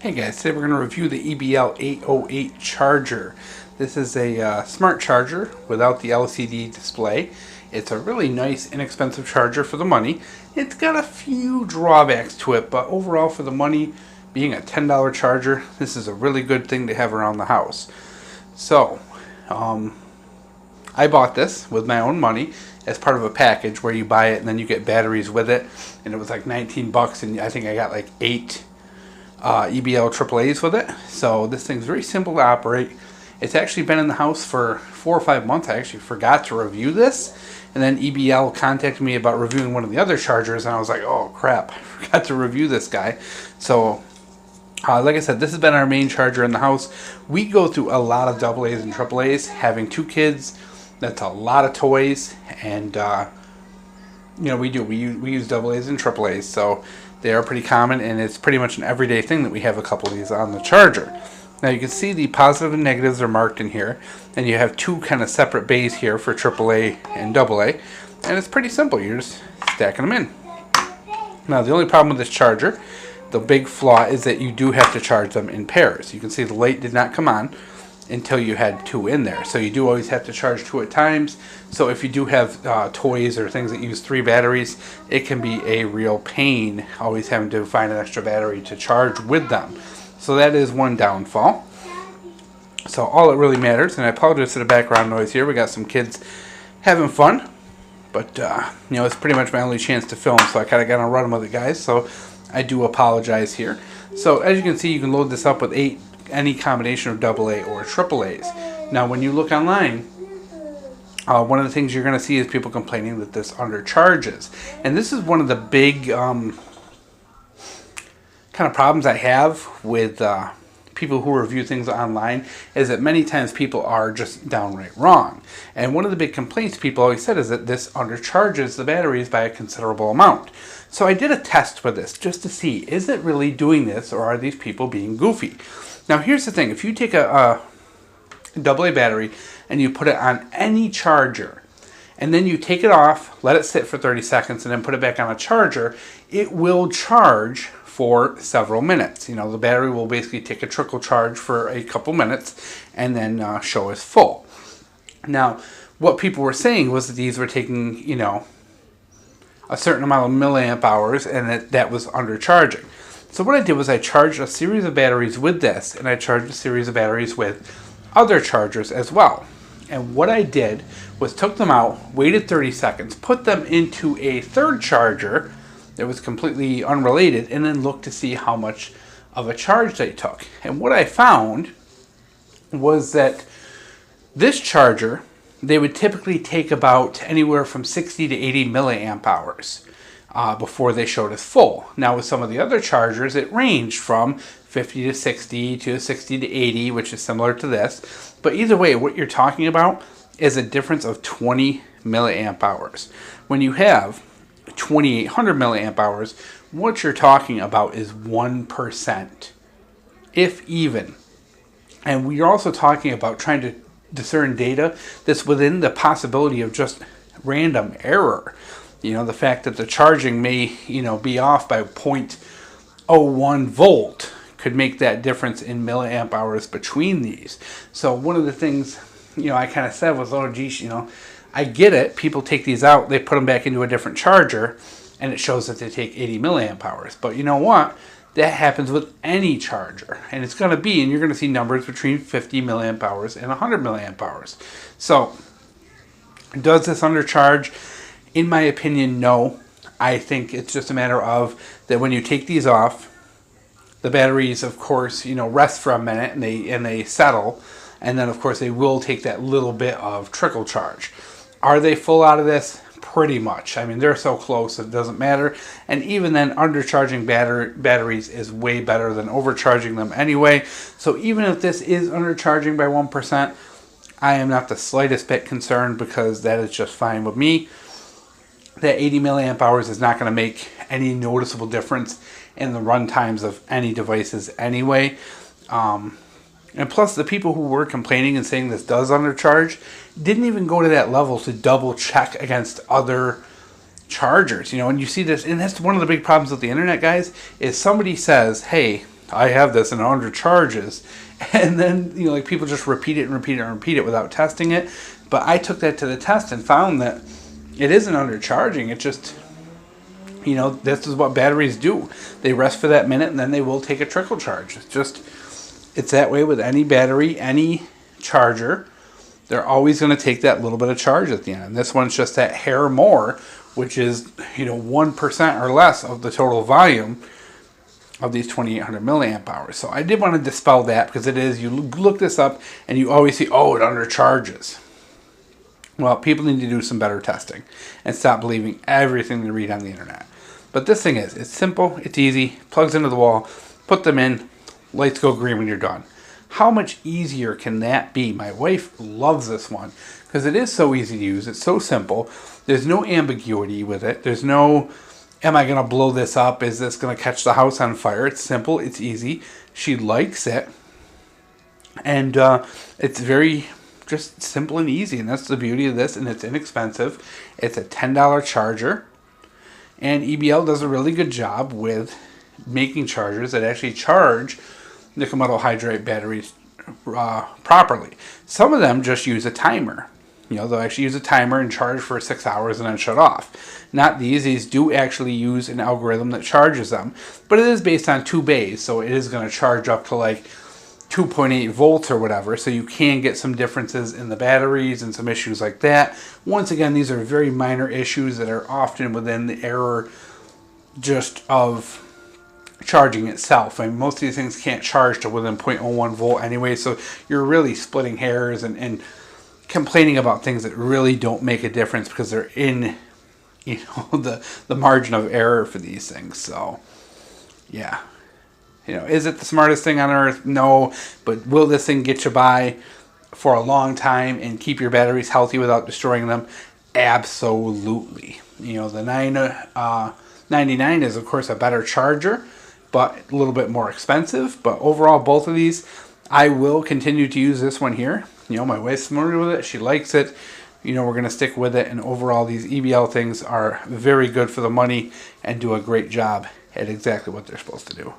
Hey guys, today we're going to review the EBL 808 charger. This is a smart charger without the LCD display. It's a really nice, inexpensive charger for the money. It's got a few drawbacks to it, but overall for the money, being a $10 charger, this is a really good thing to have around the house. So, I bought this with my own money as part of a package where you buy it and then you get batteries with it. And it was like 19 bucks, and I think I got like 8 EBL AAAs with it. So this thing's very simple to operate. It's actually been in the house for 4 or 5 months. I actually forgot to review this, and then EBL contacted me about reviewing one of the other chargers, and I was like, oh crap, I forgot to review this guy. So like I said, this has been our main charger in the house. We go through a lot of AA's and AAA's. Having 2 kids, that's a lot of toys, and we use AA's and AAA's, so they are pretty common, and it's pretty much an everyday thing that we have a couple of these on the charger. Now you can see the positive and negatives are marked in here, and you have 2 kind of separate bays here for AAA and AA, and it's pretty simple. You're just stacking them in. Now the only problem with this charger, the big flaw, is that you do have to charge them in pairs. You can see the light did not come on until you had 2 in there, so you do always have to charge 2 at times. So if you do have toys or things that use 3 batteries, it can be a real pain always having to find an extra battery to charge with them. So that is one downfall. So all that really matters, and I apologize for the background noise here, we got some kids having fun, but it's pretty much my only chance to film, so I kind of got to run with it, guys, so I do apologize here. So as you can see, you can load this up with any combination of AA or AAA's. Now when you look online, one of the things you're going to see is people complaining that this undercharges. And this is one of the big kind of problems I have with people who review things online, is that many times people are just downright wrong. And one of the big complaints people always said is that this undercharges the batteries by a considerable amount. So I did a test with this just to see, is it really doing this, or are these people being goofy? Now here's the thing, if you take a AA battery and you put it on any charger, and then you take it off, let it sit for 30 seconds, and then put it back on a charger, it will charge for several minutes. The battery will basically take a trickle charge for a couple minutes and then show as full. Now, what people were saying was that these were taking, a certain amount of milliamp hours, and that was undercharging. So what I did was I charged a series of batteries with this, and I charged a series of batteries with other chargers as well. And what I did was took them out, waited 30 seconds, put them into a third charger that was completely unrelated, and then looked to see how much of a charge they took. And what I found was that this charger, they would typically take about anywhere from 60 to 80 milliamp hours before they showed as full. Now with some of the other chargers, it ranged from 50 to 60 to 60 to 80, which is similar to this. But either way, what you're talking about is a difference of 20 milliamp hours. When you have 2800 milliamp hours, what you're talking about is 1%, if even. And we're also talking about trying to discern data that's within the possibility of just random error. The fact that the charging may, be off by 0.01 volt could make that difference in milliamp hours between these. So one of the things, I kind of said was, oh geez, I get it. People take these out, they put them back into a different charger, and it shows that they take 80 milliamp hours. But you know what? That happens with any charger, and it's going to be, and you're going to see numbers between 50 milliamp hours and 100 milliamp hours. So, does this undercharge? In my opinion, no. I think it's just a matter of that when you take these off, the batteries, of course, rest for a minute and they settle, and then of course they will take that little bit of trickle charge. Are they full out of this? Pretty much. I mean, they're so close it doesn't matter. And even then, undercharging batteries is way better than overcharging them anyway. So even if this is undercharging by 1%, I am not the slightest bit concerned, because that is just fine with me. That 80 milliamp hours is not going to make any noticeable difference in the run times of any devices anyway. And plus, the people who were complaining and saying this does undercharge didn't even go to that level to double check against other chargers. And you see this, and that's one of the big problems with the internet, guys, is somebody says, hey, I have this and it undercharges. And then, like people just repeat it and repeat it and repeat it without testing it. But I took that to the test and found that it isn't undercharging. It just, this is what batteries do. They rest for that minute and then they will take a trickle charge. It's that way with any battery, any charger. They're always going to take that little bit of charge at the end. And this one's just that hair more, which is, 1% or less of the total volume of these 2800 milliamp hours. So I did want to dispel that, because it is, you look this up and you always see, it undercharges. Well, people need to do some better testing and stop believing everything they read on the internet. But this thing it's simple, it's easy, plugs into the wall, put them in, lights go green when you're done. How much easier can that be? My wife loves this one because it is so easy to use. It's so simple. There's no ambiguity with it. There's no, am I going to blow this up? Is this going to catch the house on fire? It's simple. It's easy. She likes it. And it's very just simple and easy. And that's the beauty of this. And it's inexpensive. It's a $10 charger. And EBL does a really good job with making chargers that actually charge nickel metal hydride batteries properly. Some of them just use a timer. They'll actually use a timer and charge for 6 hours and then shut off. Not these. These do actually use an algorithm that charges them, but it is based on 2 bays, so it is going to charge up to like 2.8 volts or whatever, so you can get some differences in the batteries and some issues like that. Once again, these are very minor issues that are often within the error just of charging itself. I mean, most of these things can't charge to within 0.01 volt anyway, so you're really splitting hairs and complaining about things that really don't make a difference because they're in the margin of error for these things. So yeah, is it the smartest thing on earth? No, but will this thing get you by for a long time and keep your batteries healthy without destroying them? Absolutely. The 999 is of course a better charger, but a little bit more expensive. But overall, both of these, I will continue to use this one here. My wife's familiar with it. She likes it. We're going to stick with it. And overall, these EBL things are very good for the money and do a great job at exactly what they're supposed to do.